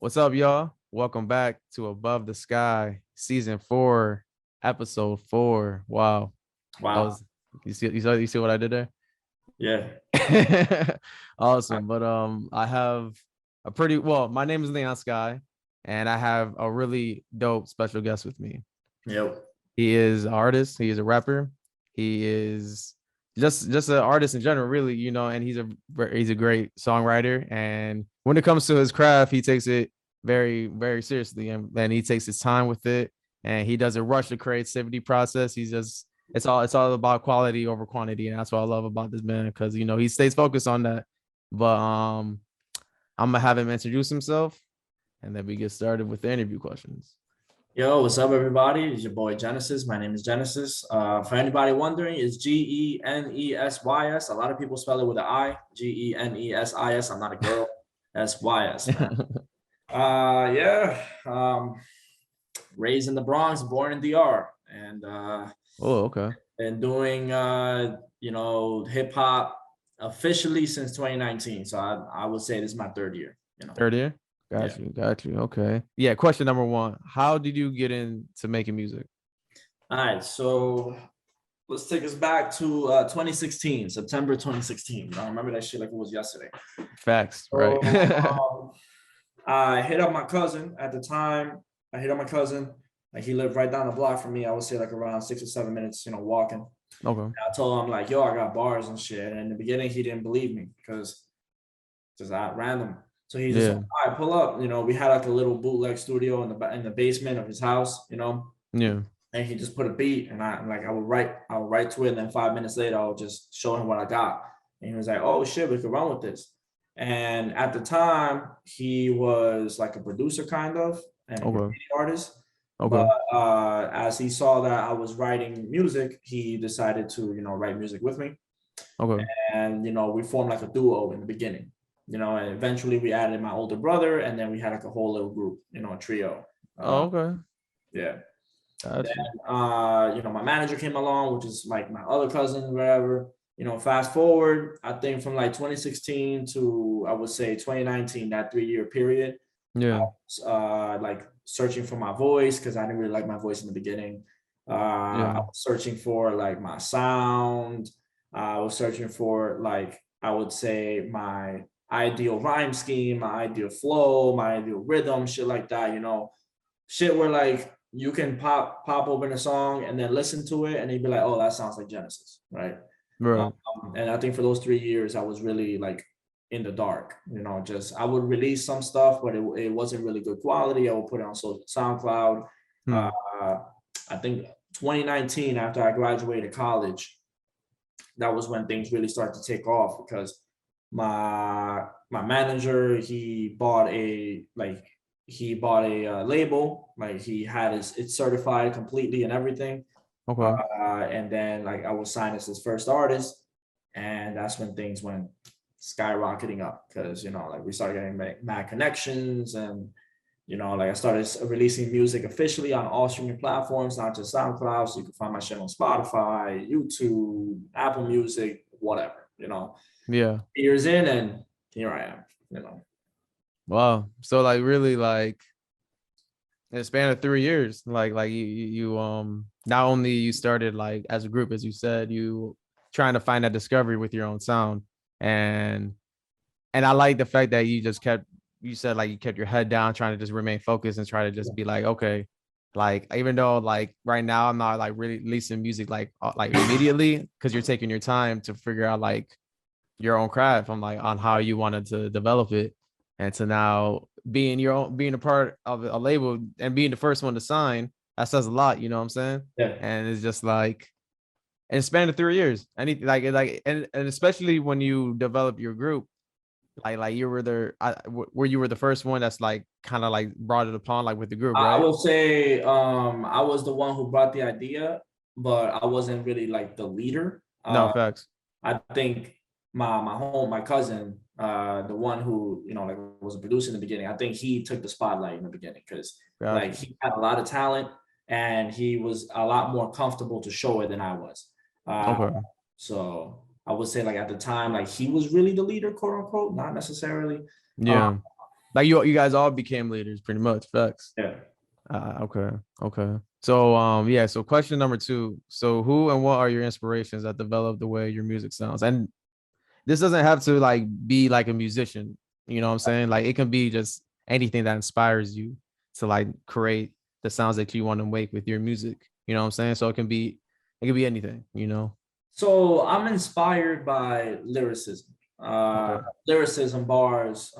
What's up, y'all? Welcome back to Above the Sky, season 4, episode 4. Wow, that Wow. was you see what I did there? Yeah. Awesome. But I have a pretty well. My name is Leon Sky, and I have a really dope special guest with me. Yep. He is an artist. He is a rapper. He is just an artist in general, really. And he's a great songwriter. And when it comes to his craft, he takes it very, very seriously, and he takes his time with it. And he doesn't rush the creativity process. He's just it's all about quality over quantity, and that's what I love about this man because he stays focused on that. But I'm gonna have him introduce himself, and then we get started with the interview questions. Yo, what's up, everybody? It's your boy Genesis. My name is Genesis. For anybody wondering, it's Genesys. A lot of people spell it with an I. Genesis. I'm not a girl. Sys, man. Yeah. Raised in the Bronx, born in DR, and Oh, okay. been doing hip hop officially since 2019. So I would say this is my third year. Third year. Yeah. Got you. Okay. Yeah. Question number one: how did you get into making music? All right, so let's take us back to 2016, September 2016. I remember that shit like it was yesterday. Facts, right? So I hit up my cousin at the time. Like he lived right down the block from me. I would say like around 6 or 7 minutes, walking. Okay. And I told him like, yo, I got bars and shit. And in the beginning, he didn't believe me because just at random. So he just, all right, pull up. We had like a little bootleg studio in the basement of his house. Yeah. And he just put a beat, and I would write to it, and then 5 minutes later, I'll just show him what I got. And he was like, "Oh shit, we could run with this." And at the time, he was like a producer kind of and a graffiti artist. Okay. But as he saw that I was writing music, he decided to write music with me. Okay. And we formed like a duo in the beginning. And eventually we added my older brother, and then we had like a whole little group, a trio. Oh, okay. Yeah. Gotcha. Then, my manager came along, which is like my other cousin, whatever. Fast forward, I think from like 2016 to I would say 2019, that 3-year period. Yeah. I was, like searching for my voice because I didn't really like my voice in the beginning. I was searching for like my sound. I was searching for like I would say my ideal rhyme scheme, my ideal flow, my ideal rhythm, shit like that. Shit where like you can pop open a song and then listen to it and you'd be like, oh, that sounds like Genesis, right? Right. And I think for those 3 years, I was really like in the dark, just I would release some stuff, but it wasn't really good quality. I would put it on SoundCloud. I think 2019, after I graduated college, that was when things really started to take off because my manager, he bought a label, like he had it certified completely and everything. Okay. And then like I was signed as his first artist, and that's when things went skyrocketing up because like we started getting mad connections, and like I started releasing music officially on all streaming platforms, not just SoundCloud. So you can find my shit on Spotify, YouTube, Apple Music, whatever. Yeah. Years in, and here I am. Wow. So like really like in a span of 3 years, like you not only you started like as a group, as you said, you trying to find that discovery with your own sound. And I like the fact that you said like you kept your head down, trying to just remain focused and try to just be like, okay, like even though like right now I'm not like really releasing music like immediately, because you're taking your time to figure out like your own craft on how you wanted to develop it, and to now being a part of a label and being the first one to sign, that says a lot, you know what I'm saying? Yeah. And it's just like in a span of 3 years, anything and especially when you develop your group, like you were there where you were the first one that's like kind of like brought it upon like with the group, I right? will say I was the one who brought the idea, but I wasn't really like the leader. No, facts. I think my cousin, the one who like was a producer in the beginning, I think he took the spotlight in the beginning because like he had a lot of talent and he was a lot more comfortable to show it than I was. Okay. So I would say like at the time, like he was really the leader, quote unquote, not necessarily. Yeah. Like you guys all became leaders pretty much. Facts. Yeah. Okay. Okay. So yeah, so question number two. So who and what are your inspirations that develop the way your music sounds? And this doesn't have to like be like a musician, you know what I'm saying? Like it can be just anything that inspires you to like create the sounds that you want to make with your music. You know what I'm saying? So it can be anything, you know. So I'm inspired by lyricism, Okay. lyricism bars.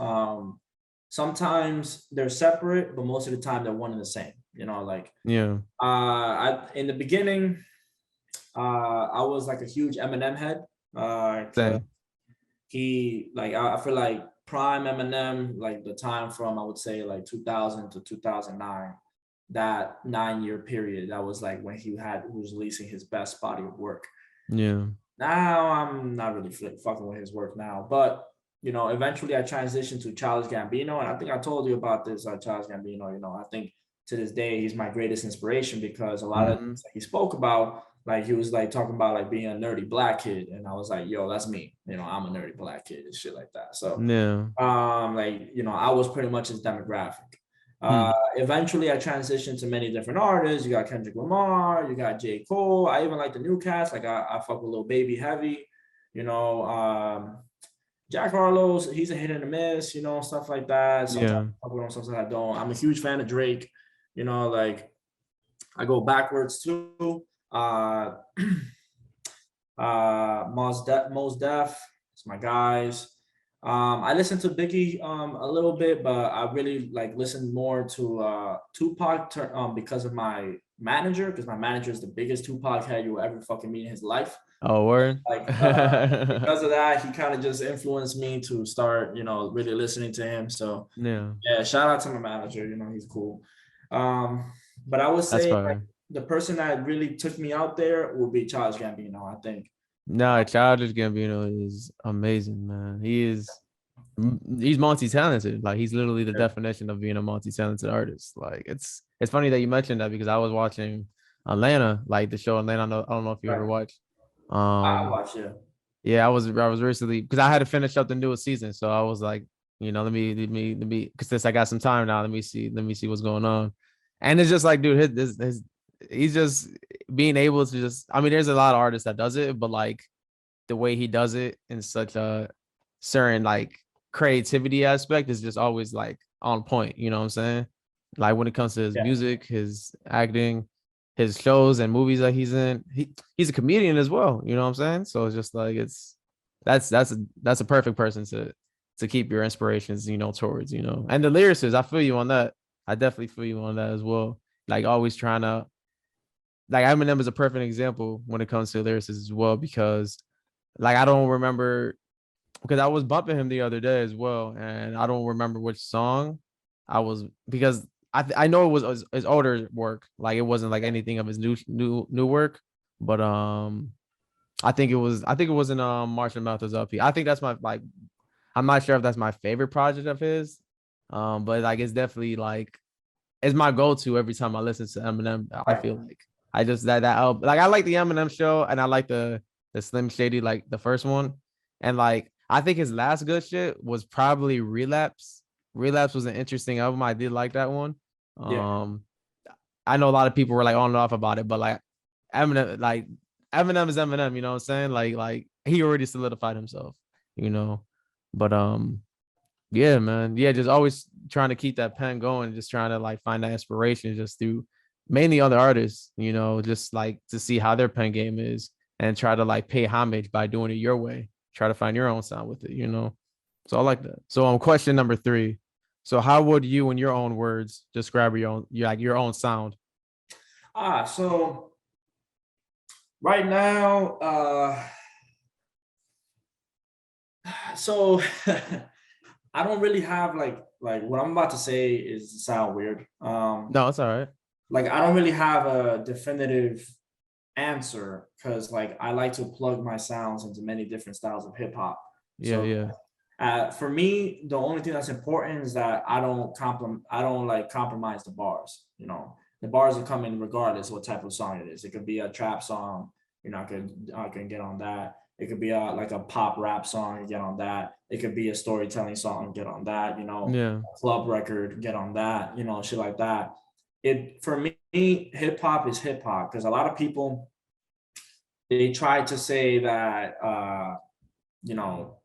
Sometimes they're separate, but most of the time they're one and the same. You know, like Yeah. I in the beginning, I was like a huge Eminem head. Cause Same. he like I feel like prime Eminem, like the time from I would say like 2000 to 2009, that 9 year period, that was like when he was releasing his best body of work. Yeah. Now I'm not really fucking with his work now, but you know, eventually I transitioned to Childish Gambino, and I think I told you about this. Childish Gambino, you know, I think to this day he's my greatest inspiration because a lot of Mm-hmm. things that he spoke about, like he was like talking about like being a nerdy black kid, and I was like, yo, that's me. You know, I'm a nerdy black kid and shit like that. So, Yeah. like you know, I was pretty much his demographic. Hmm. Eventually, I transitioned to many different artists. You got Kendrick Lamar, you got J. Cole. I even like the new cast. Like I fuck with Lil Baby heavy. You know, Jack Harlow's, he's a hit and a miss. You know, stuff like that. Sometimes Yeah. I fuck with him, sometimes I don't. I'm a huge fan of Drake. You know, like I go backwards too. Mos Def, it's my guys. I listen to Biggie a little bit, but I really like listen more to Tupac because of my manager, because my manager is the biggest Tupac head you will ever fucking meet in his life. Oh, word. Like because of that, he kind of just influenced me to start, you know, really listening to him. So Yeah. yeah, shout out to my manager. You know, he's cool. Um, but I would That's say like fire. the person that really took me out there would be Charles Gambino. I think. No, Childish Gambino is amazing, man. He's multi-talented. Like he's literally the Yeah. definition of being a multi-talented artist. Like it's funny that you mentioned that because I was watching Atlanta, like the show Atlanta. I don't know if you ever Right. watched. I Um, watch it. yeah, I was recently because I had to finish up the newest season, so I was like, you know, let me because since I got some time now, let me see what's going on. And it's just like, dude, he's just being able to just. I mean, there's a lot of artists that does it, but like the way he does it in such a certain like creativity aspect is just always like on point. You know what I'm saying? Like when it comes to his Yeah. music, his acting, his shows and movies that he's in, he's a comedian as well. You know what I'm saying? So it's just like that's a perfect person to keep your inspirations, you know, towards, you know. And the lyricists, I feel you on that. I definitely feel you on that as well. Like always trying to like Eminem is a perfect example when it comes to lyricists as well because like I don't remember because I was bumping him the other day as well, and I don't remember which song I was because I know it was his older work, like it wasn't like anything of his new work, but I think it was in Marshall Mathers LP. I think that's my like I'm not sure if that's my favorite project of his, but like it's definitely like it's my go-to every time I listen to Eminem. I Right. feel like I just that album like I like the Eminem show and I like the Slim Shady like the first one, and like I think his last good shit was probably Relapse. Relapse was an interesting album. I did like that one. Yeah. Um, I know a lot of people were like on and off about it, but like Eminem is Eminem. You know what I'm saying? Like he already solidified himself. You know, but yeah, man. Yeah, just always trying to keep that pen going, just trying to like find that inspiration just through mainly other artists, you know, just like to see how their pen game is and try to like pay homage by doing it your way. Try to find your own sound with it, you know. So I like that. So question number three. So how would you in your own words describe your own sound? So right now, so I don't really have like what I'm about to say is sound weird. No, it's all right. Like I don't really have a definitive answer because like I like to plug my sounds into many different styles of hip hop. Yeah, So yeah. for me, the only thing that's important is that I don't like compromise the bars. You know, the bars are coming regardless what type of song it is. It could be a trap song. You know, I can get on that. It could be like a pop rap song, get on that. It could be a storytelling song, get on that. Yeah. A club record, get on that. Shit like that. It for me, hip hop is hip hop because a lot of people they try to say that you know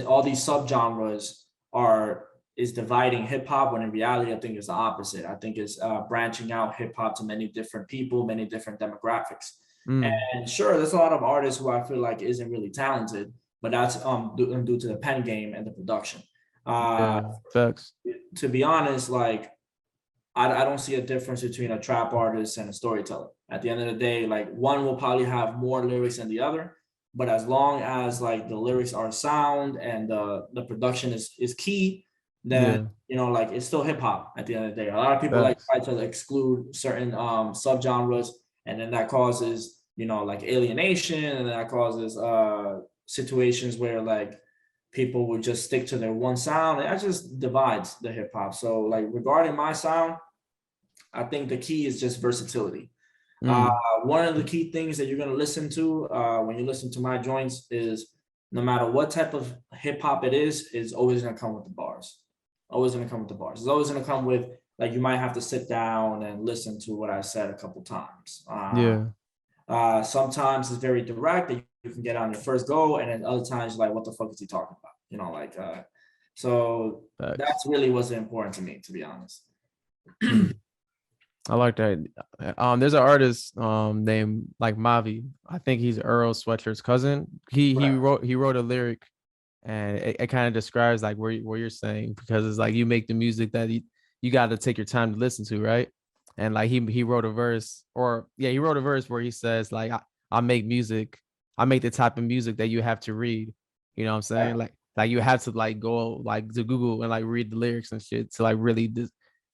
all these subgenres are is dividing hip hop when in reality I think it's the opposite. I think it's branching out hip hop to many different people, many different demographics. Mm. And sure, there's a lot of artists who I feel like isn't really talented, but that's due to the pen game and the production. Uh, Yeah. Facts. to be honest, like I don't see a difference between a trap artist and a storyteller. At the end of the day, like one will probably have more lyrics than the other, but as long as like the lyrics are sound and the production is key, then Yeah. like it's still hip hop at the end of the day. A lot of people like Facts. try to exclude certain subgenres, and then that causes like alienation, and that causes situations where like people would just stick to their one sound, and that just divides the hip hop. So like regarding my sound, I think the key is just versatility. Uh, Mm. one of the key things that you're going to listen to when you listen to my joints is no matter what type of hip hop it is always going to come with the bars. Always going to come with the bars. It's always going to come with like you might have to sit down and listen to what I said a couple times. Yeah. Sometimes it's very direct that you can get on your first go, and then other times like what the fuck is he talking about? So Facts. that's really what's important to me, to be honest. Mm. I like that. There's an artist named like Mavi. I think he's Earl Sweatshirt cousin. He wrote a lyric, and it kind of describes like where you're saying, because it's like you make the music that you got to take your time to listen to, right? And like he wrote a verse, or yeah, he wrote a verse where he says like I make music, I make the type of music that you have to read. You know what I'm saying? Like you have to like go like to Google and like read the lyrics and shit to like really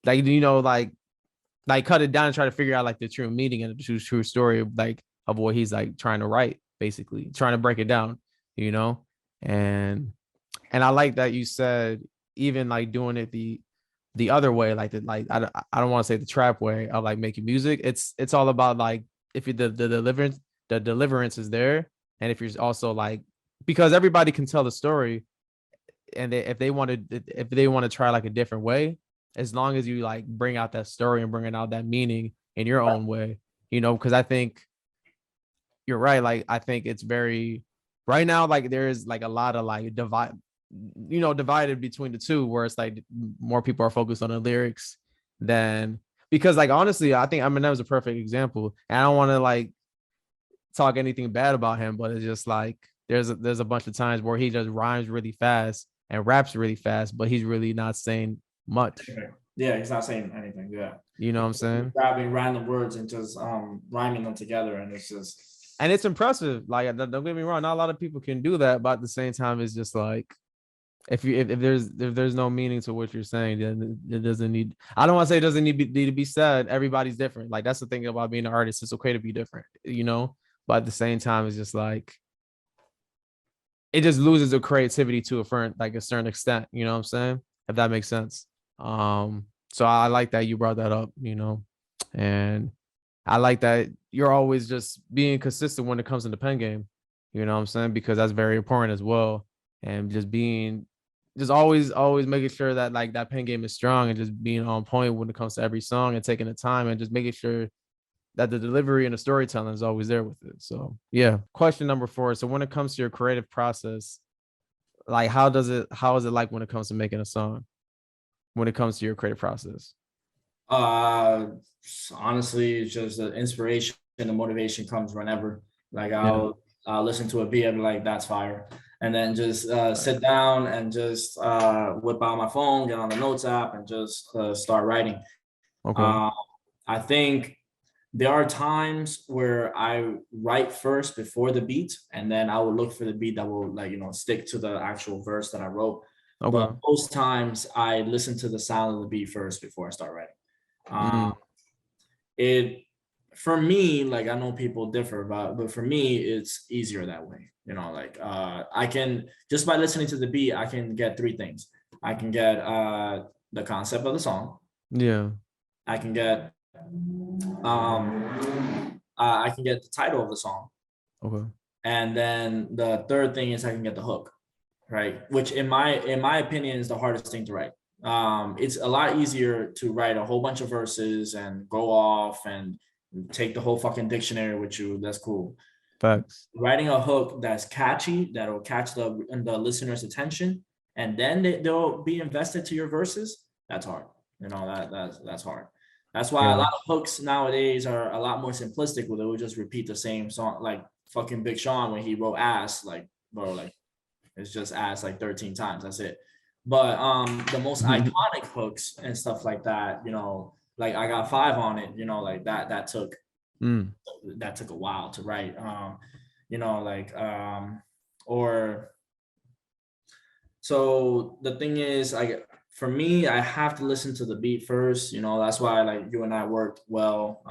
like like cut it down and try to figure out like the true meaning and the true story like of what he's like trying to write, basically trying to break it down, you know. And I like that you said even like doing it the other way, like I don't want to say the trap way of like making music. It's all about like if you the deliverance is there, and if you're also like, because everybody can tell the story, and if they want to try like a different way, as long as you like bring out that story and bringing out that meaning in your own way, you know. Because I think you're right. Like I think it's very right now, like there is like a lot of like divided between the two, where it's like more people are focused on the lyrics than, because like honestly, I think Eminem is a perfect example. And I don't want to like talk anything bad about him, but it's just like there's a bunch of times where he just rhymes really fast and raps really fast, but he's really not saying much. Yeah, he's not saying anything. Yeah, You know what I'm saying? grabbing random words and just rhyming them together, and it's just And it's impressive. Like don't get me wrong, not a lot of people can do that, but at the same time, it's just like if there's no meaning to what you're saying, then it doesn't need. I don't want to say it doesn't need to be said. Everybody's different. Like that's the thing about being an artist. It's okay to be different, you know. But at the same time, it's just like it just loses the creativity to a certain extent. You know what I'm saying? If that makes sense. So I like that you brought that up. You know, and I like that you're always just being consistent when it comes to the pen game. You know what I'm saying? Because that's very important as well. And just always making sure that like that pen game is strong, and just being on point when it comes to every song and taking the time and just making sure that the delivery and the storytelling is always there with it. So yeah. Question number 4. So when it comes to your creative process, like how is it like when it comes to making a song? When it comes to your creative process? uh honestly, it's just the inspiration and the motivation comes whenever. Like Yeah. I'll listen to a beat and be like, that's fire. And then just Right. sit down and just whip out my phone, get on the notes app, and just start writing. Okay. Uh, I think there are times where I write first before the beat, and then I will look for the beat that will like stick to the actual verse that I wrote. But Okay. most times I listen to the sound of the beat first before I start writing. Uh, Mm, it for me, like I know people differ, but for me, it's easier that way. Like I can just by listening to the beat, I can get three things. I can get the concept of the song. yeah. I can get I can get the title of the song, Okay. And then the third thing is I can get the hook, right? Which in my opinion is the hardest thing to write. It's a lot easier to write a whole bunch of verses and go off and take the whole fucking dictionary with you. That's cool. Facts. Writing a hook that's catchy, that'll catch the listener's attention, and then they'll be invested to your verses. That's hard. You know, that's hard. That's why a Yeah. lot of hooks nowadays are a lot more simplistic, where they will just repeat the same song, like fucking Big Sean when he wrote "ass," like bro, like it's just "ass" like 13 times. That's it. But the most iconic hooks and stuff like that, you know, like I Got Five on It, you know, like that took Mm. a while to write. You know, like or so the thing is, for me, I have to listen to the beat first. You know, that's why like you and I worked well.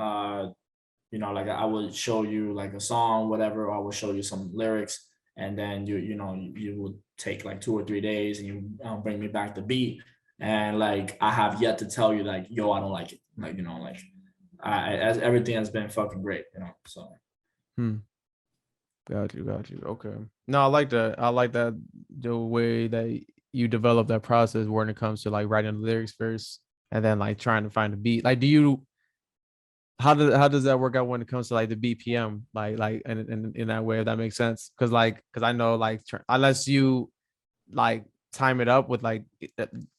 You know, like I would show you like a song, whatever, or I would show you some lyrics, and then you would take like 2 or 3 days, and you bring me back the beat, and like I have yet to tell you like, yo, I don't like it, like you know, like as everything has been fucking great, you know, so. Hmm. Got you. Got you. Okay. No, I like that. I like that the way that you develop that process when it comes to like writing the lyrics first and then like trying to find a beat. Like, do you how does that work out when it comes to like the BPM? Like in that way, if that makes sense. Cause I know like unless you like time it up with like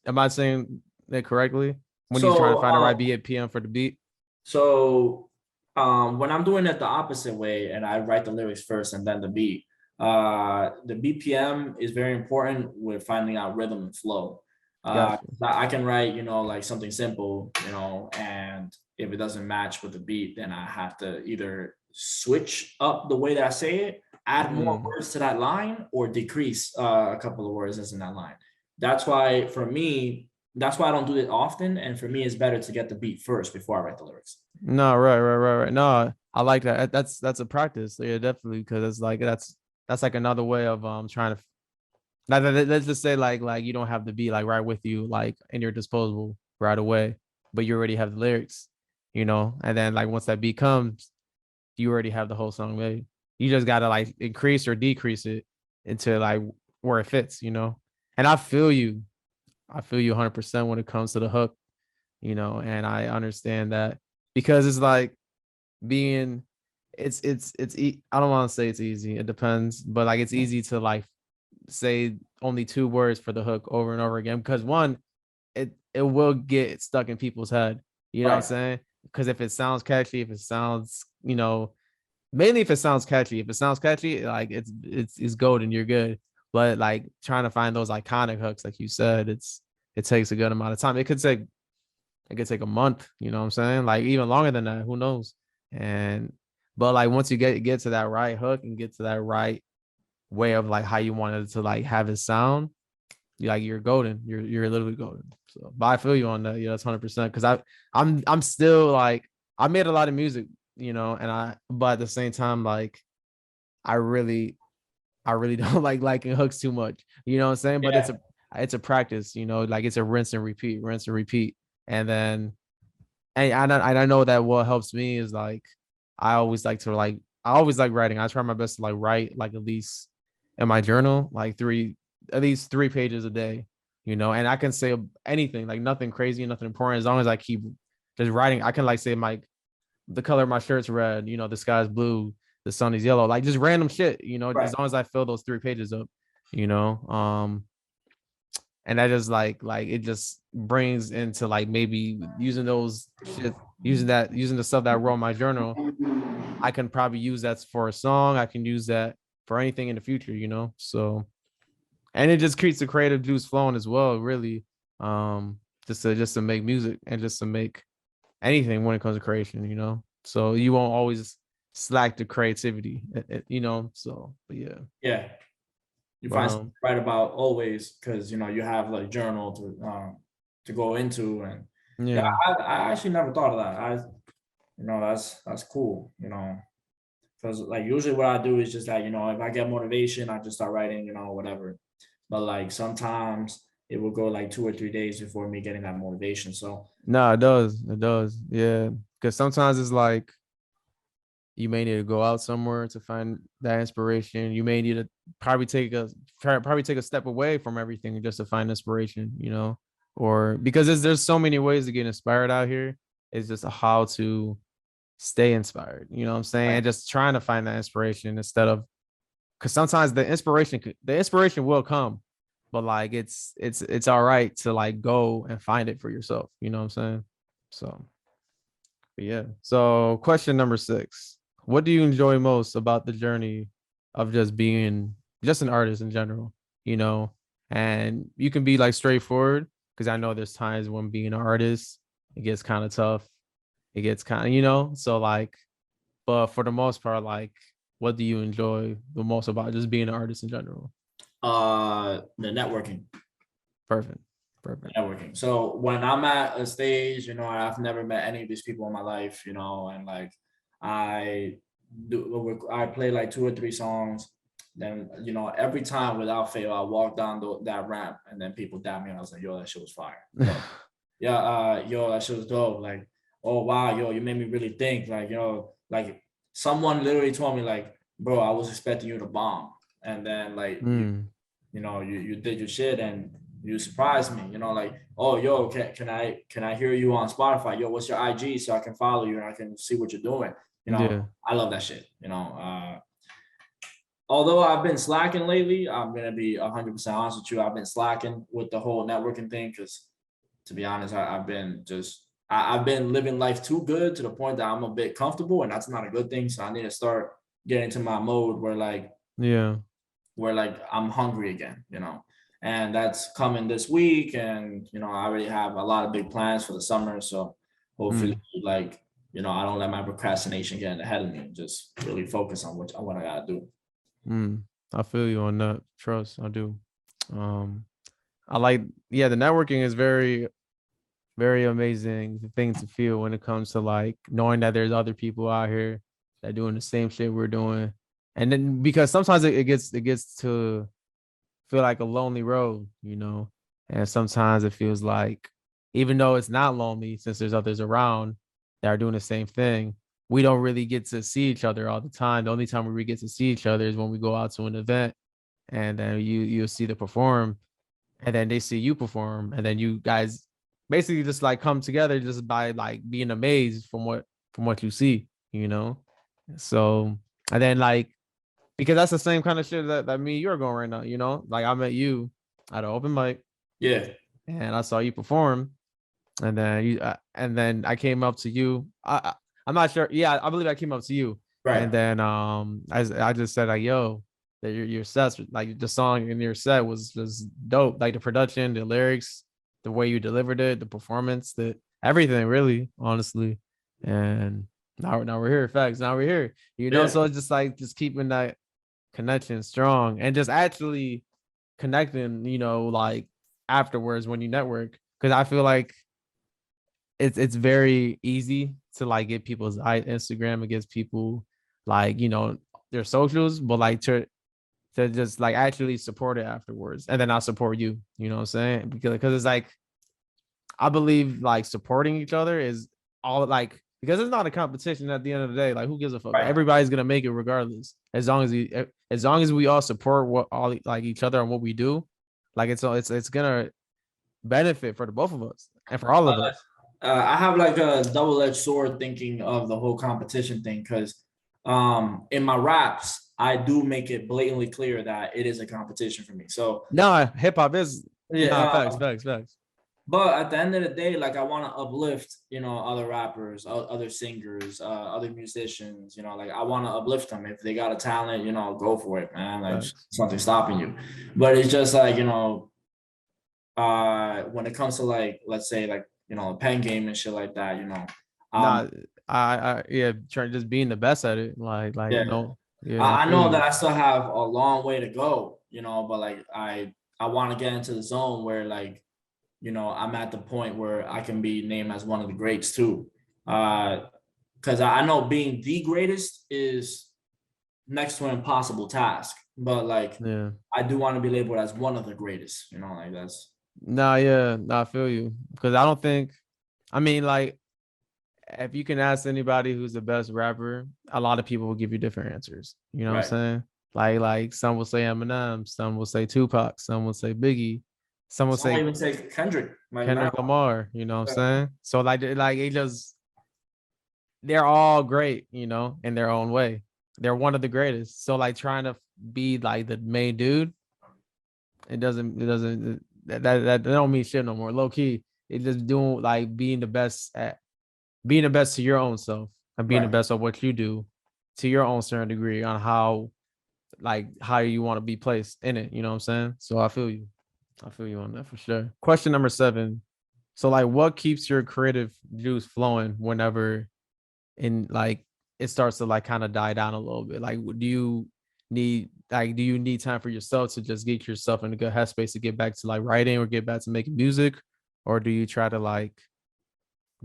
am I saying it correctly? When you're trying to So find the right BPM for the beat? So when I'm doing it the opposite way and I write the lyrics first and then the beat, the BPM is very important with finding out rhythm and flow. Gotcha. I can write, you know, like something simple, you know, and if it doesn't match with the beat, then I have to either switch up the way that I say it, add more Mm. words to that line, or decrease a couple of words that's in that line. That's why for me, that's why I don't do it often. And for me, it's better to get the beat first before I write the lyrics. No, right. No, I like that. That's a practice. Yeah, definitely, because it's like that's like another way of trying to let's just say like you don't have the beat like right with you like in your disposable right away, but you already have the lyrics, you know, and then like once that beat comes, you already have the whole song made. You just gotta like increase or decrease it into like where it fits, you know. And I feel you. I feel you 100% when it comes to the hook, you know, and I understand that because it's like being I don't want to say it's easy. It depends, but like it's easy to like say only two words for the hook over and over again because one, it will get stuck in people's head. You know what I'm Right. saying? Because if it sounds catchy, if it sounds, you know, mainly if it sounds catchy, like it's golden, you're good. But like trying to find those iconic hooks, like you said, it takes a good amount of time. It could take a month, you know what I'm saying? Like even longer than that, who knows? And but like once you get to that right hook and get to that right way of like how you wanted to like have it sound, you're golden. You're literally golden. So but I feel you on that. Yeah, that's 100% because I'm still like I made a lot of music, you know, and but at the same time, like I really I really don't like liking hooks too much. You know what I'm saying? But Yeah. it's a practice, you know, like it's a rinse and repeat. And then I know that what helps me is like I always like to like I always like writing. I try my best to like write like at least in my journal like at least 3 pages a day, you know, and I can say anything like nothing crazy, nothing important as long as I keep just writing. I can like say my the color of my shirt's red, you know, the sky's blue, the sun is yellow, like just random shit, you know, Right. as long as I fill those 3 pages up, you know. And that just like it just brings into like maybe using those shit, using the stuff that I wrote in my journal. I can probably use that for a song. I can use that for anything in the future, you know. So and it just keeps the creative juice flowing as well, really. Just to make music and just to make anything when it comes to creation, you know. So you won't always slack the creativity, you know. So, but yeah, Yeah. You but find something to write about always because you know you have like journal to go into, and yeah, yeah, I actually never thought of that. You know, that's cool. You know, because like usually what I do is just like, you know, if I get motivation, I just start writing, you know, whatever. But like sometimes it will go like 2 or 3 days before me getting that motivation. So no, it does, yeah, because sometimes it's like you may need to go out somewhere to find that inspiration. You may need to probably take a step away from everything just to find inspiration, or because there's so many ways to get inspired out here. It's just how to stay inspired. You know what I'm saying? Right. And just trying to find that inspiration instead of, because sometimes the inspiration will come, but like it's all right to like go and find it for yourself. You know what I'm saying? So but yeah. So question number 6. What do you enjoy most about the journey of just being just an artist in general? You know, and you can be like straightforward, because I know there's times when being an artist, it gets kind of tough. It gets kind of, so like, but for the most part, like, what do you enjoy the most about just being an artist in general? The networking. Perfect. Perfect. Networking. So when I'm at a stage, I've never met any of these people in my life, and like I I play like 2 or 3 songs. Then, every time without fail, I walk down that ramp and then people dap me and I was like, yo, that shit was fire. Yo, yeah, yo, that shit was dope. Like, oh wow, yo, you made me really think. Like, like someone literally told me, like, bro, I was expecting you to bomb. And then like you did your shit and you surprised me, like, oh yo, can I hear you on Spotify? Yo, what's your IG so I can follow you and I can see what you're doing? Yeah. I love that shit. Although I've been slacking lately, I'm gonna be 100% honest with you. I've been slacking with the whole networking thing because, to be honest, I've been living life too good to the point that I'm a bit comfortable, and that's not a good thing. So I need to start getting into my mode Yeah. where like I'm hungry again, and that's coming this week. And I already have a lot of big plans for the summer, so hopefully, Mm. like, I don't let my procrastination get ahead of me and just really focus on what I gotta do. Mm. I feel you on that. Trust, I do. Um, I like, yeah, the networking is very, very amazing thing to feel when it comes to like knowing that there's other people out here that are doing the same shit we're doing. And then because sometimes it gets to feel like a lonely road, and sometimes it feels like, even though it's not lonely, since there's others around that are doing the same thing, we don't really get to see each other all the time. The only time we get to see each other is when we go out to an event, and then you'll see the perform, and then they see you perform, and then you guys basically just like come together just by like being amazed from what you see, so, and then like, because that's the same kind of shit that me and you're going right now, like I met you at an open mic Yeah, and I saw you perform, and then I came up to you. I'm not sure. Yeah, I believe I came up to you, and right. then I just said like, yo, that your sets, like the song in your set was just dope, like the production, the lyrics, the way you delivered it, the performance, the everything, really, honestly. And now we're here, facts. Now we're here, Yeah. So it's just like just keeping that connection strong and just actually connecting, like afterwards when you network. Because I feel like it's very easy to like get people's Instagram against people, like, their socials, but like to just like actually support it afterwards, and then I'll support you. You know what I'm saying? Because it's like, I believe like supporting each other is all, like, because it's not a competition at the end of the day. Like, who gives a fuck? Right. Everybody's gonna make it regardless. As long as we all support what all like each other and what we do, like it's gonna benefit for the both of us and for all of us. I have like a double-edged sword thinking of the whole competition thing because in my raps, I do make it blatantly clear that it is a competition for me. So No, hip hop is, yeah, nah, facts, facts, facts. but at the end of the day, like I want to uplift, other rappers, other singers, other musicians, like I want to uplift them. If they got a talent, go for it, man. Like Facts. something stopping you. But it's just like, when it comes to like, let's say like, a pen game and shit like that, um, Nah, yeah, trying just being the best at it. Like yeah, no, yeah, I I feel know that you. I still have a long way to go, but like I want to get into the zone where like, I'm at the point where I can be named as one of the greats too. Because I know being the greatest is next to an impossible task, but like Yeah. I do want to be labeled as one of the greatest, like that's Nah, yeah, nah, I feel you. Because I don't think, I mean, like, if you can ask anybody who's the best rapper, a lot of people will give you different answers. You know what I'm Right. saying? Like some will say Eminem, some will say Tupac, some will say Biggie, some will Some might say even say Kendrick, like now. Kendrick Lamar. You know what I'm Yeah. saying? So like it just they're all great, you know, in their own way. They're one of the greatest. So like trying to be like the main dude, it doesn't that don't mean shit no more. Low key, it just doing like being the best to your own self and being the Right. best at what you do to your own certain degree on how you want to be placed in it. You know what I'm saying? So I feel you. I feel you on that for sure. Question number 7. So like what keeps your creative juice flowing whenever in like it starts to like kind of die down a little bit? Like do you need time for yourself to just get yourself in a good headspace to get back to like writing or get back to making music? Or do you try to like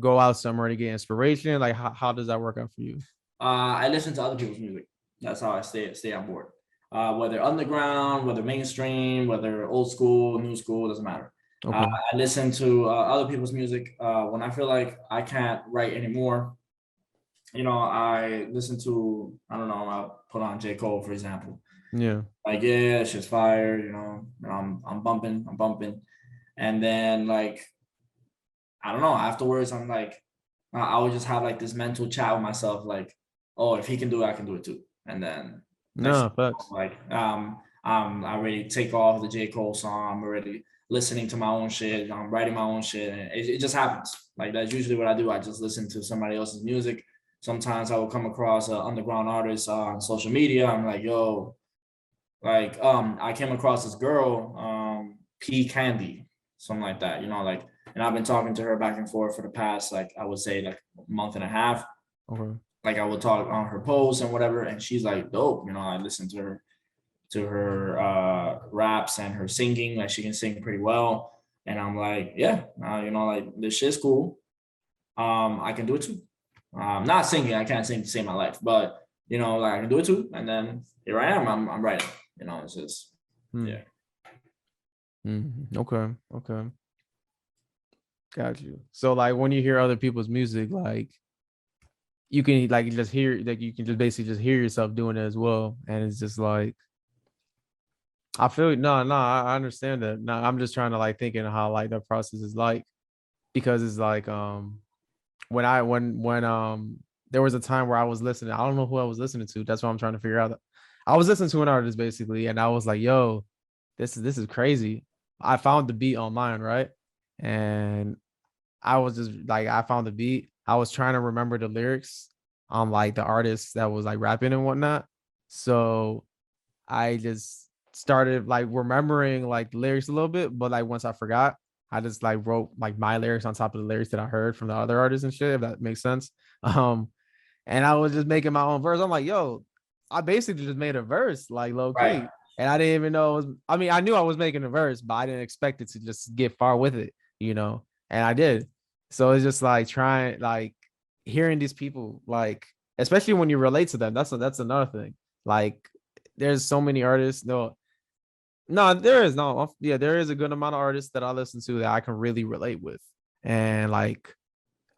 go out somewhere to get inspiration? Like how does that work out for you? I listen to other people's music. That's how I stay on board. Whether underground, whether mainstream, whether old school, new school, doesn't matter. Okay. I listen to other people's music when I feel like I can't write anymore. I listen to, I don't know, I'll put on J. Cole, for example. Yeah. Like, yeah, shit's fire, I'm bumping. And then like, I don't know, afterwards I'm like, I would just have like this mental chat with myself, like, oh, if he can do it, I can do it too. And then next, No, facts. like, I already take off the J. Cole song. I'm already listening to my own shit. I'm writing my own shit, and it just happens. Like that's usually what I do. I just listen to somebody else's music. Sometimes I will come across an underground artist on social media. I'm like, yo, like, I came across this girl, P Candy, something like that, like, and I've been talking to her back and forth for the past, like, I would say like a month and a half. Okay. Like I would talk on her posts and whatever, and she's like dope. I listen to her raps and her singing. Like she can sing pretty well, and I'm like, yeah, like this shit's cool. I can do it too. Not singing, I can't sing to save my life, but like I can do it too. And then here I am. I'm writing. It's just Hmm. yeah. Okay. Okay. Got you. So like when you hear other people's music, like you can like just hear like you can just basically just hear yourself doing it as well. And it's just like I feel no, I understand that. No, I'm just trying to like thinking how like the process is like because it's like when there was a time where I was listening. I don't know who I was listening to. That's what I'm trying to figure out. I was listening to an artist basically, and I was like, yo, this is crazy. I found the beat online, right? And I was just like, I found the beat. I was trying to remember the lyrics on like the artist that was like rapping and whatnot. So I just started like remembering like the lyrics a little bit, but like once I forgot, I just like wrote like my lyrics on top of the lyrics that I heard from the other artists and shit, if that makes sense. Um, and I was just making my own verse. I'm like, yo, I basically just made a verse, like low Right. key. And I didn't even know it was, I mean, I knew I was making a verse, but I didn't expect it to just get far with it, you know, and I did. So it's just like trying, like hearing these people, like, especially when you relate to them. That's another thing. Like, there's so many artists. No, there is no, yeah, there is a good amount of artists that I listen to that I can really relate with. And like,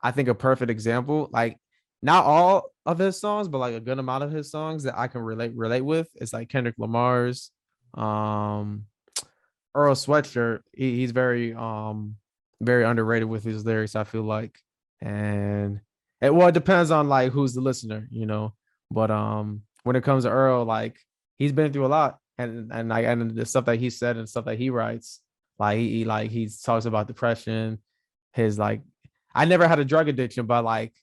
I think a perfect example, like not all of his songs, but like a good amount of his songs that I can relate with is like Kendrick Lamar's, um, Earl Sweatshirt. He's very underrated with his lyrics, I feel like. And it depends on like who's the listener, you know. But when it comes to Earl, like he's been through a lot and the stuff that he said and stuff that he writes, like he talks about depression, his like I never had a drug addiction, but like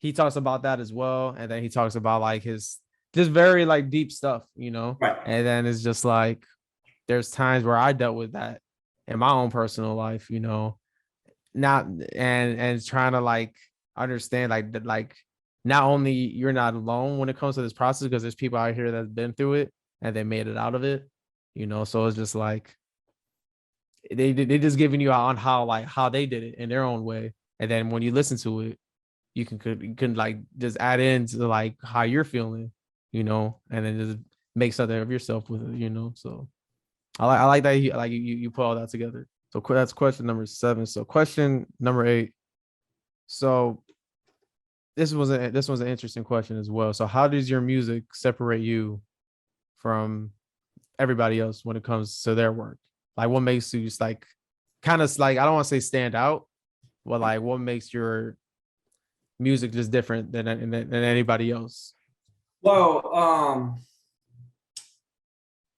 he talks about that as well. And then he talks about like his just very like deep stuff, you know. Right. And then it's just like there's times where I dealt with that in my own personal life, you know, not and trying to like understand like that like not only you're not alone when it comes to this process because there's people out here that's been through it and they made it out of it, you know. So it's just like they just giving you out on how they did it in their own way, and then when you listen to it, you can like just add in to like how you're feeling, you know, and then just make something of yourself with it, you know. So I like that you put all that together. So that's question number 7. So question number 8. So this was an interesting question as well. So how does your music separate you from everybody else when it comes to their work? Like what makes you just like kind of like, I don't want to say stand out, but like what makes your music just different than anybody else? Well,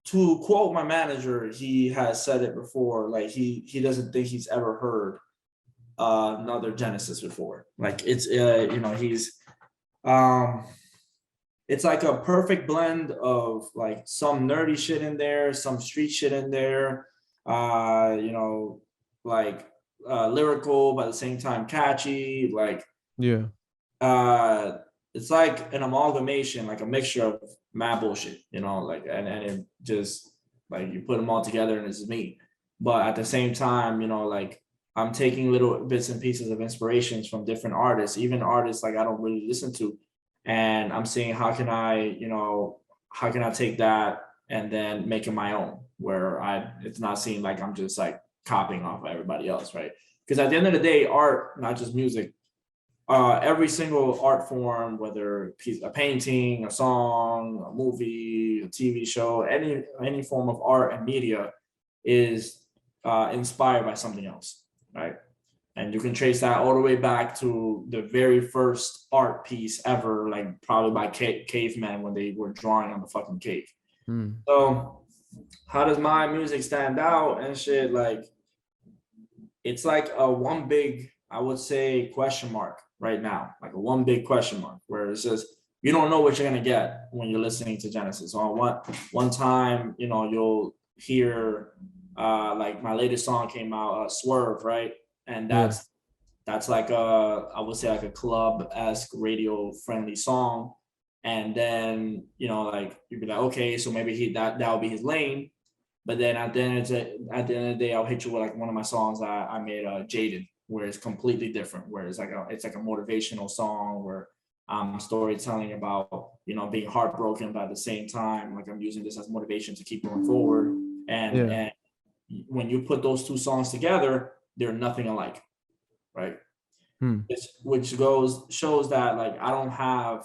to quote my manager, he has said it before. Like he doesn't think he's ever heard another Genesis before. Like it's he's um it's like a perfect blend of like some nerdy shit in there, some street shit in there, like lyrical but at the same time catchy. Like Yeah. uh it's like an amalgamation, like a mixture of mad bullshit, like and it just like you put them all together and it's me. But at the same time, like I'm taking little bits and pieces of inspirations from different artists, even artists like I don't really listen to, and I'm seeing how can I take that and then make it my own, where it's not seeing like I'm just like copying off of everybody else, right? Because at the end of the day, art, not just music, every single art form, whether a painting, a song, a movie, a TV show, any form of art and media is inspired by something else, right? And you can trace that all the way back to the very first art piece ever, like probably by cavemen when they were drawing on the fucking cave. Hmm. So how does my music stand out and shit? Like it's like a one big, I would say, question mark right now, like a one big question mark, where it's just you don't know what you're gonna get when you're listening to Genesis. On one time, you'll hear like my latest song came out, Swerve, right? And Yeah. that's like a, I would say, like a club-esque radio friendly song. And then like you'd be like, okay, so maybe that'll be his lane. But then at the end of the day, I'll hit you with like one of my songs I made, Jaded, where it's completely different, where it's like a motivational song where I'm storytelling about being heartbroken, but at the same time, like I'm using this as motivation to keep going forward. And Yeah. and when you put those two songs together, they're nothing alike, right? Hmm. Which shows that like I don't have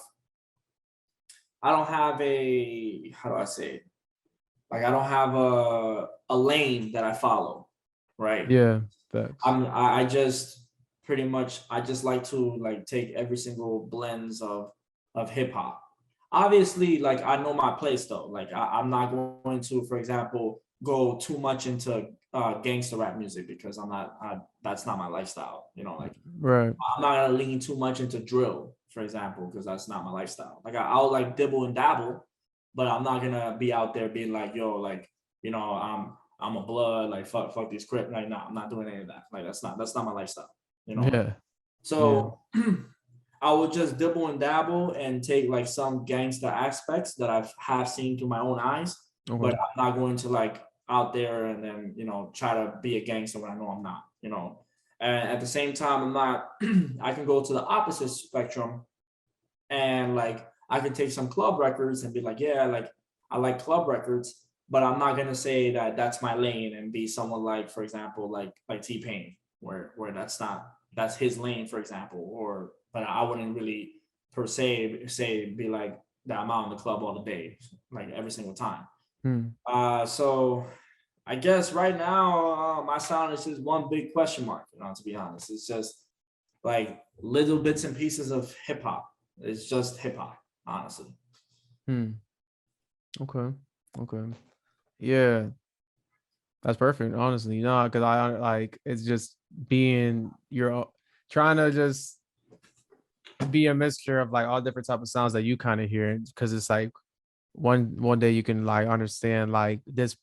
a, how do I say it? Like I don't have a lane that I follow, right? Yeah. Facts. I just pretty much, I just like to like take every single blends of hip hop. Obviously, like I know my place though. Like I'm not going to, for example, go too much into gangster rap music because that's not my lifestyle. Like Right. I'm not gonna lean too much into drill, for example, because that's not my lifestyle. Like I'll like dibble and dabble, but I'm not gonna be out there being like, yo, like, I'm a blood, like fuck these crip. Like, no, I'm not doing any of that. Like that's not my lifestyle, like. Yeah. Yeah. So I would just dibble and dabble and take like some gangster aspects that have seen through my own eyes, but Okay. I'm not going to like out there and then try to be a gangster when I know I'm not. And at the same time, I'm not. I can go to the opposite spectrum and like I can take some club records and be like, yeah, like I like club records, but I'm not gonna say that that's my lane and be someone like, for example, like T-Pain, where that's his lane, for example, or but I wouldn't really per se say be like that I'm out in the club all the day, like every single time. Hmm. So I guess right now my sound is just one big question mark. To be honest, it's just like little bits and pieces of hip hop. It's just hip hop, honestly. Hmm. Okay. Okay. Yeah. That's perfect. Honestly, because I like it's just being you're trying to just be a mixture of like all different type of sounds that you kind of hear because it's like one day you can like understand like this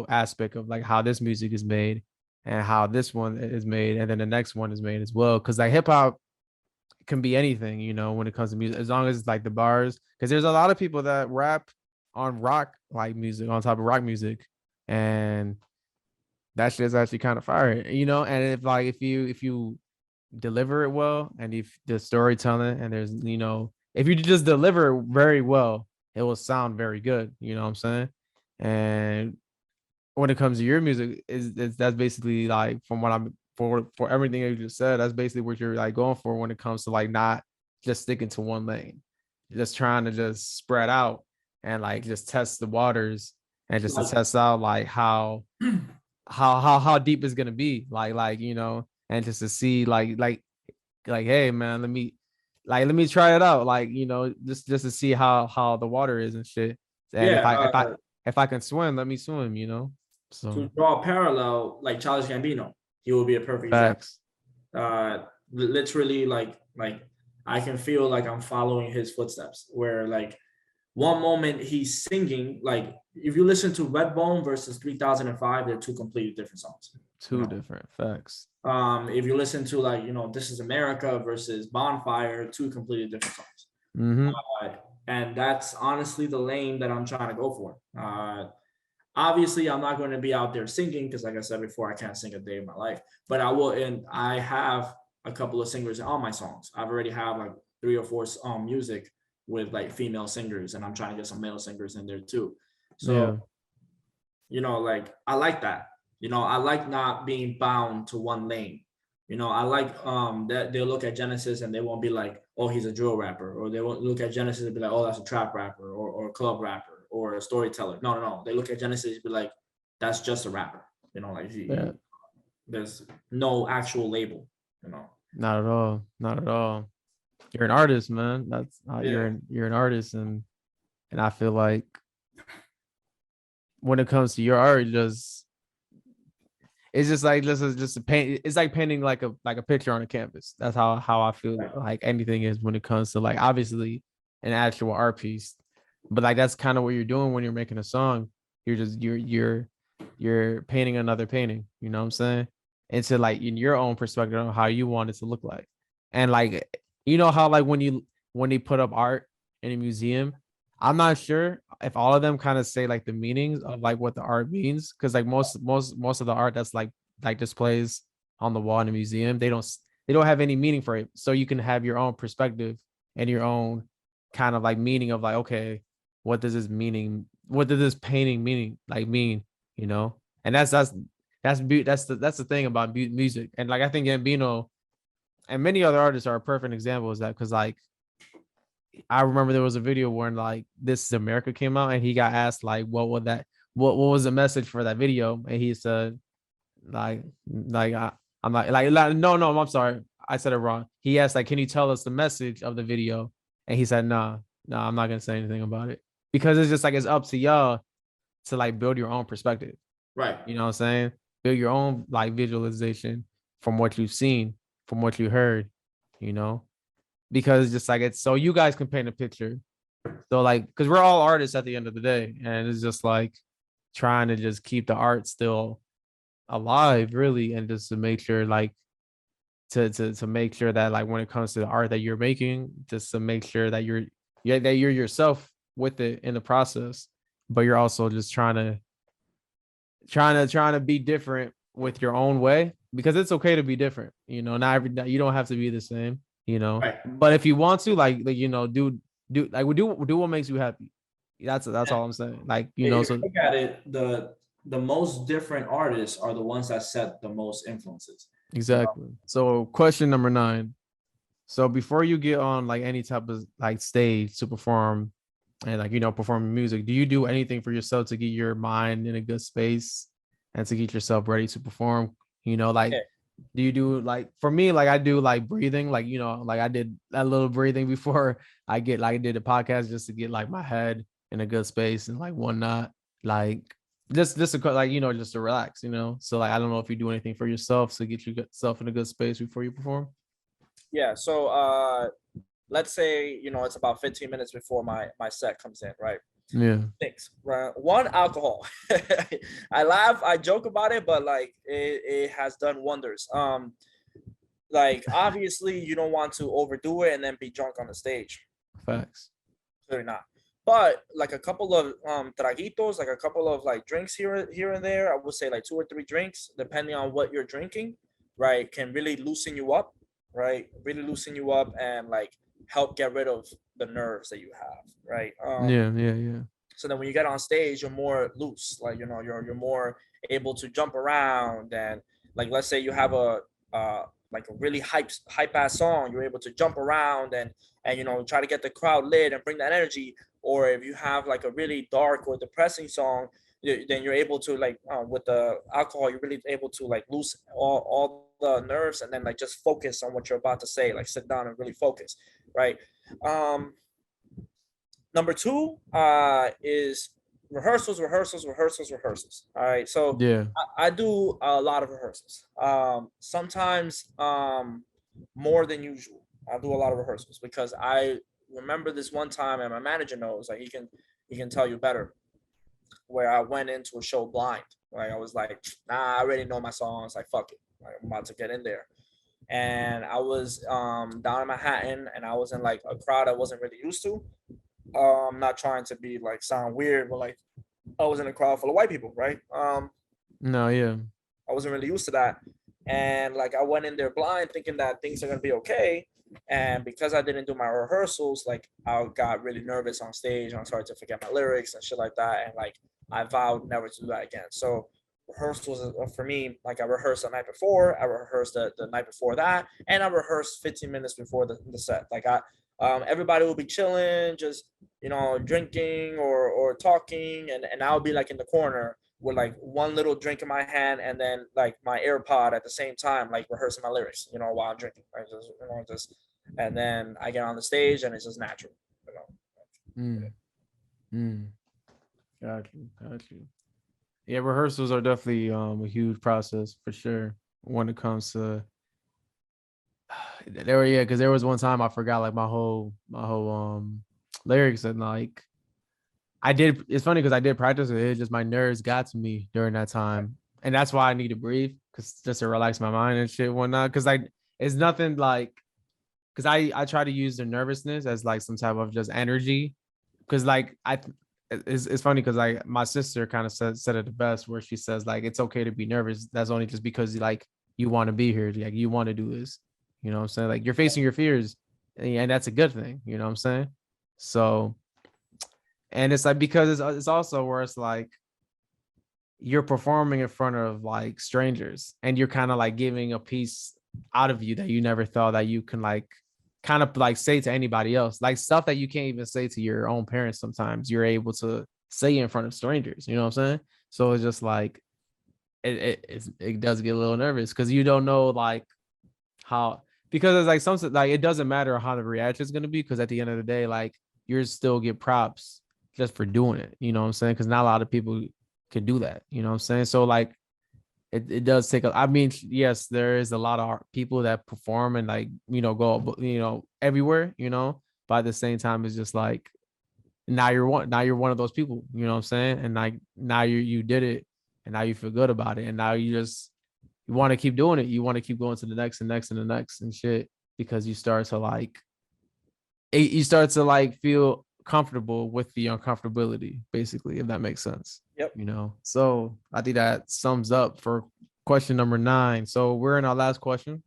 aspect of like how this music is made and how this one is made and then the next one is made as well because like hip hop can be anything when it comes to music as long as it's like the bars because there's a lot of people that rap on rock like music on top of rock music and that shit's actually kind of fire and if you deliver it well and if the storytelling and there's if you just deliver very well it will sound very good, what I'm saying. And when it comes to your music is that's basically like from what I'm for everything you just said that's basically what you're like going for when it comes to like not just sticking to one lane, just trying to just spread out and like just test the waters and just to Like, test out like how deep it's gonna be, like you know, and just to see like hey man, let me try it out, like you know, just to see how the water is and shit. And yeah, if I can swim, let me swim, you know. So to draw a parallel, like Childish Gambino, he will be a perfect example. facts. Literally, like I can feel like I'm following his footsteps. Where like one moment he's singing, like if you listen to Redbone versus 3005, they're two completely different songs. You Two know, different facts. if you listen to like This Is America versus Bonfire, two completely different songs. Mm-hmm. And that's honestly the lane that I'm trying to go for. Obviously, I'm not going to be out there singing because, like I said before, I can't sing a day of my life. But I will, and I have a couple of singers on my songs. I've already have like 3 or 4 music with like female singers, and I'm trying to get some male singers in there too. So, Yeah. like I like that. I like not being bound to one lane. I like that they'll look at GENESYS and they won't be like, oh, he's a drill rapper, or they won't look at GENESYS and be like, oh, that's a trap rapper or a club rapper or a storyteller. No, no, no. They look at GENESYS and be like, that's just a rapper. Like Yeah. there's no actual label. Not at all. Not at all. You're an artist, man. That's Yeah. you're an artist, and I feel like when it comes to your art, just it's just like this is just a paint. It's like painting like a picture on a canvas. That's how I feel like anything is when it comes to like obviously an actual art piece. But like that's kind of what you're doing when you're making a song. You're just you're painting another painting. You know what I'm saying? Into like in your own perspective on how you want it to look like. And like how like when they put up art in a museum, I'm not sure if all of them kind of say like the meanings of like what the art means, because like most of the art that's like displays on the wall in a museum, they don't have any meaning for it. So you can have your own perspective and your own kind of like meaning of like, okay, what does this meaning? What does this painting mean? You know, and that's the thing about music, and like I think Gambino and many other artists are a perfect example of that, because like I remember there was a video where like This Is America came out and he got asked like what was the message for that video, and he said I'm like no, I'm sorry, I said it wrong. He asked like, can you tell us the message of the video, and he said no, I'm not gonna say anything about it, because it's just like it's up to y'all to like build your own perspective. Right. You know what I'm saying? Build your own like visualization from what you've seen, from what you heard, you know, because it's just like it's so you guys can paint a picture. So like, because we're all artists at the end of the day, and it's just like trying to just keep the art still alive, really, and just to make sure like to make sure that like when it comes to the art that you're making, just to make sure that you're yourself with it in the process, but you're also just trying to be different with your own way, because it's okay to be different. Not every you don't have to be the same. Right. But if you want to, do what makes you happy. That's all I'm saying. Like If you so look at it, the most different artists are the ones that set the most influences. exactly. So question number 9. So before you get on like any type of like stage to perform and like perform music, do you do anything for yourself to get your mind in a good space and to get yourself ready to perform? Like Yeah. do you do like, for me, like I do like breathing, like like I did a little breathing before I did a podcast, just to get like my head in a good space and like whatnot, like just to like just to relax. So like I don't know if you do anything for yourself to get yourself in a good space before you perform. Yeah. So let's say it's about 15 minutes before my set comes in, right? Yeah. Things, right? One, alcohol. I laugh, I joke about it, but like it has done wonders. Like obviously you don't want to overdo it and then be drunk on the stage. Facts. Clearly not. But like a couple of traguitos, like a couple of like drinks here and there, I would say like 2 or 3 drinks, depending on what you're drinking, right, can really loosen you up, right? Really loosen you up and like help get rid of the nerves that you have, right? Yeah. So then when you get on stage, you're more loose, like you're more able to jump around, and like let's say you have a like a really hype ass song, you're able to jump around and you know, try to get the crowd lit and bring that energy. Or if you have like a really dark or depressing song, then you're able to like with the alcohol, you're really able to like lose all the nerves and then like just focus on what you're about to say, like sit down and really focus, right? um Number two is rehearsals. All right, so Yeah. I do a lot of rehearsals. Sometimes more than usual. I do a lot of rehearsals because I remember this one time, and my manager knows, like he can tell you better, where I went into a show blind. Like I was like, nah, I already know my songs. Like fuck it, like, I'm about to get in there. And I was down in Manhattan, and I was in like a crowd I wasn't really used to. I'm not trying to be like sound weird, but like I was in a crowd full of white people, right? No, yeah. I wasn't really used to that. And like I went in there blind thinking that things are gonna be okay. And because I didn't do my rehearsals, like I got really nervous on stage and I started to forget my lyrics and shit like that. And like I vowed never to do that again. So rehearsals for me, like I rehearsed the night before, I rehearsed the night before that, and I rehearsed 15 minutes before the set. Like everybody will be chilling, just you know, drinking or talking, and I'll be like in the corner with like one little drink in my hand and then like my AirPod at the same time, like rehearsing my lyrics, you know, while I'm drinking. I just, you know, just, and then I get on the stage and it's just natural, you know. Mm. Mm. Got you. Yeah, rehearsals are definitely a huge process for sure when it comes to there. Yeah, because there was one time I forgot like my whole lyrics and like I did. It's funny because I did practice it. It's just my nerves got to me during that time, and that's why I need to breathe, because just to relax my mind and shit, whatnot. Because like it's nothing like, because I try to use the nervousness as like some type of just energy, because like it's funny because like my sister kind of said it the best, where she says like it's okay to be nervous. That's only just because like you want to be here, like you want to do this. You know what I'm saying? Like you're facing your fears, and that's a good thing. You know what I'm saying? So, and it's like because it's also where it's like you're performing in front of like strangers, and you're kind of like giving a piece out of you that you never thought that you can like kind of like say to anybody else, like stuff that you can't even say to your own parents. Sometimes you're able to say in front of strangers, you know what I'm saying? So it's just like it does get a little nervous because you don't know like how, because it's like something like it doesn't matter how the reaction is going to be, because at the end of the day like you're still get props just for doing it, you know what I'm saying? Because not a lot of people can do that, you know what I'm saying? So like it does take I mean, yes, there is a lot of people that perform and like, you know, go, you know, everywhere, you know, but at the same time, it's just like now you're one of those people, you know what I'm saying? And like now you did it, and now you feel good about it, and now you want to keep doing it. You want to keep going to the next and next and the next and shit, because you start to like you start to like feel comfortable with the uncomfortability, basically, if that makes sense. Yep. You know, so I think that sums up for question number 9. So we're in our last question.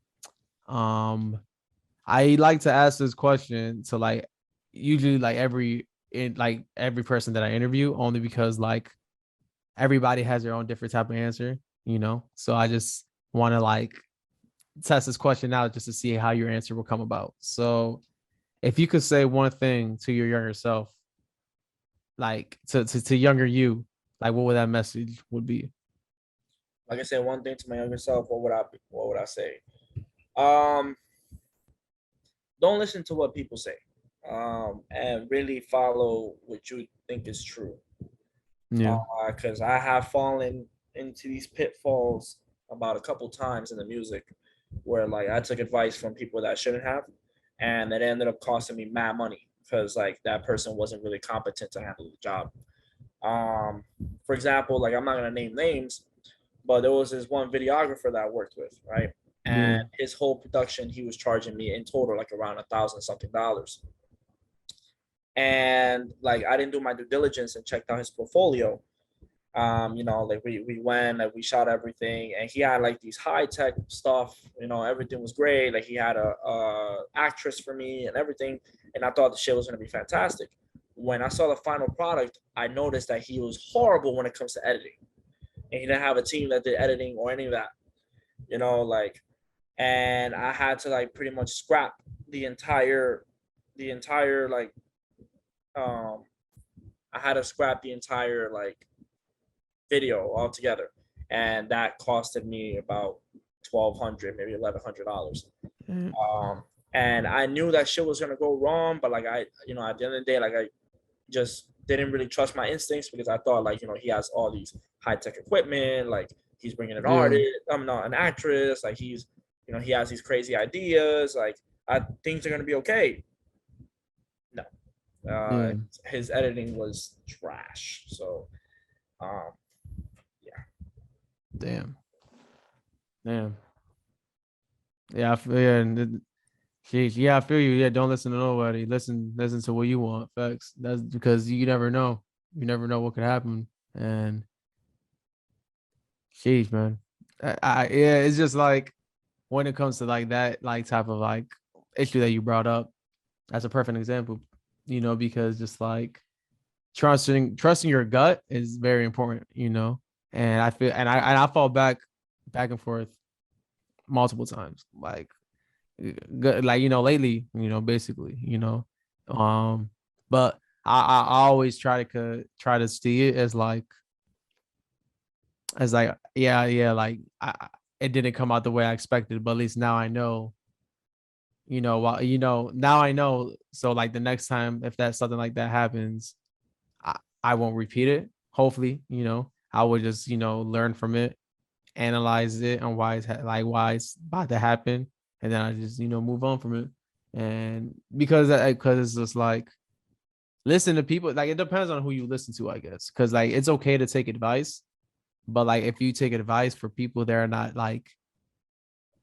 um I like to ask this question to like usually like every person that I interview, only because like everybody has their own different type of answer, you know. So I just want to like test this question out just to see how your answer will come about. So if you could say one thing to your younger self, like to younger you, like what would that message would be? Like I said, one thing to my younger self, what would I say? Um, don't listen to what people say. And really follow what you think is true. Yeah. Because I have fallen into these pitfalls about a couple times in the music, where like I took advice from people that I shouldn't have, and it ended up costing me mad money because like that person wasn't really competent to handle the job. Um, for example, like I'm not gonna name names, but there was this one videographer that I worked with, right? Yeah. And his whole production, he was charging me in total like around $1,000 something. And like I didn't do my due diligence and checked out his portfolio. You know, like we went, like we shot everything, and he had like these high tech stuff. You know, everything was great. Like he had a actress for me and everything, and I thought the shit was gonna be fantastic. When I saw the final product, I noticed that he was horrible when it comes to editing, and he didn't have a team that did editing or any of that. You know, like and I had to like pretty much scrap the entire like I had to scrap the entire like video altogether, and that costed me about $1,200, maybe $1,100. Mm. And I knew that shit was gonna go wrong, but like I, at the end of the day, like I just didn't really trust my instincts because I thought like he has all these high tech equipment, like he's bringing an Yeah. artist, I'm not an actress, like he's he has these crazy ideas, like things are gonna be okay. No, Yeah. his editing was trash. So, um, yeah, Damn. Damn. Yeah, I feel, yeah, sheesh, yeah, I feel you. Yeah, don't listen to nobody. Listen to what you want. Facts. That's because you never know. You never know what could happen. And sheesh, man. Yeah, it's just like when it comes to like that like type of like issue that you brought up, that's a perfect example. Because just like trusting your gut is very important. And I feel and I fall back and forth multiple times. Like good, like lately, basically, um, but I always try to see it as like yeah, like it didn't come out the way I expected, but at least now I know, now I know. So like the next time if that something like that happens, I won't repeat it. Hopefully, I would just learn from it, analyze it and why it's about to happen, and then I just move on from it. And because it's just like listen to people, like it depends on who you listen to, I guess, because like it's okay to take advice, but like if you take advice for people that are not like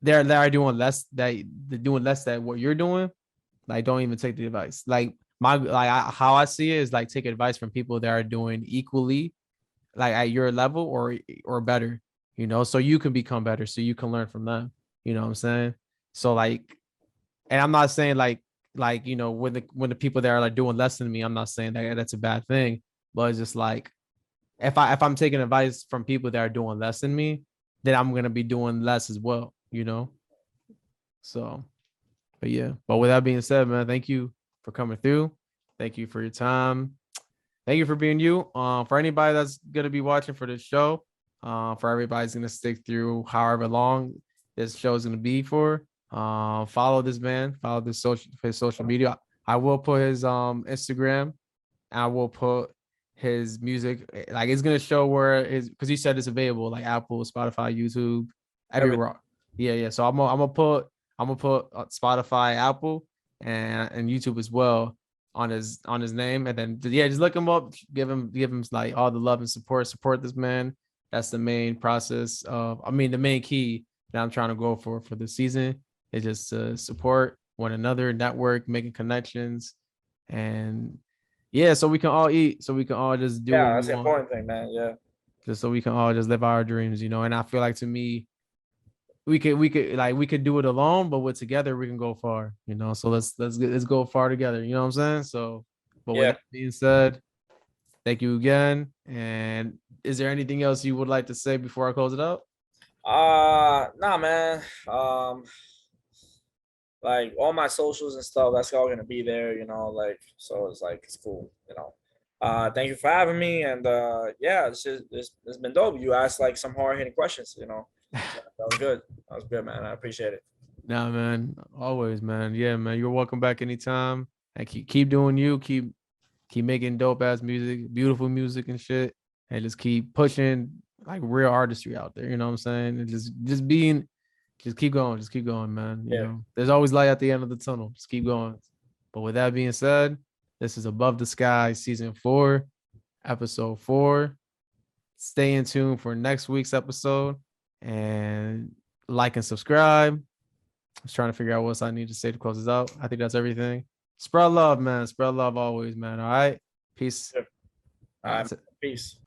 they're doing less that they're doing less than what you're doing, like don't even take the advice. Like how I see it is like take advice from people that are doing equally like at your level or better, so you can become better, so you can learn from them. You know what I'm saying? So like, and I'm not saying like when the people that are like doing less than me, I'm not saying that that's a bad thing, but it's just like if I'm taking advice from people that are doing less than me, then I'm gonna be doing less as well. So, but yeah, but with that being said, man, thank you for coming through. Thank you for your time. Thank you for being you. For anybody that's gonna be watching for this show, for everybody's gonna stick through however long this show is gonna be for. Follow this man. Follow his social media. I will put his Instagram. I will put his music. Like it's gonna show where is because he said it's available like Apple, Spotify, YouTube, everything. everywhere. Yeah. So I'm gonna put Spotify, Apple, and YouTube as well on his name, and then yeah, just look him up, give him like all the love and support this man. That's the main process of, I mean, the main key that I'm trying to go for the season is just to support one another, network, making connections, and yeah, so we can all eat, so we can all just do what Yeah, we that's the want, important thing, man. Yeah. just so we can all just live our dreams. And I feel like to me, we could do it alone, but with together we can go far. So let's go far together. You know what I'm saying? So, but with Yeah. that being said, thank you again. And is there anything else you would like to say before I close it out? Nah, man. Like all my socials and stuff, that's all gonna be there, like so it's like it's cool. Thank you for having me, and yeah, it's been dope. You asked like some hard hitting questions. That was good. That was good, man. I appreciate it. Nah, man, always, man. Yeah, man, you're welcome back anytime. And keep doing you, keep making dope ass music, beautiful music and shit, and just keep pushing like real artistry out there. You know what I'm saying? And just keep going, man. Yeah. There's always light at the end of the tunnel. Just keep going. But with that being said, this is Above the Sky season 4, episode 4. Stay in tune for next week's episode and like and subscribe. I was trying to figure out what else I need to say to close this out. I think that's everything. Spread love, man. Spread love always, man. All right. Peace. All All right. right. Peace.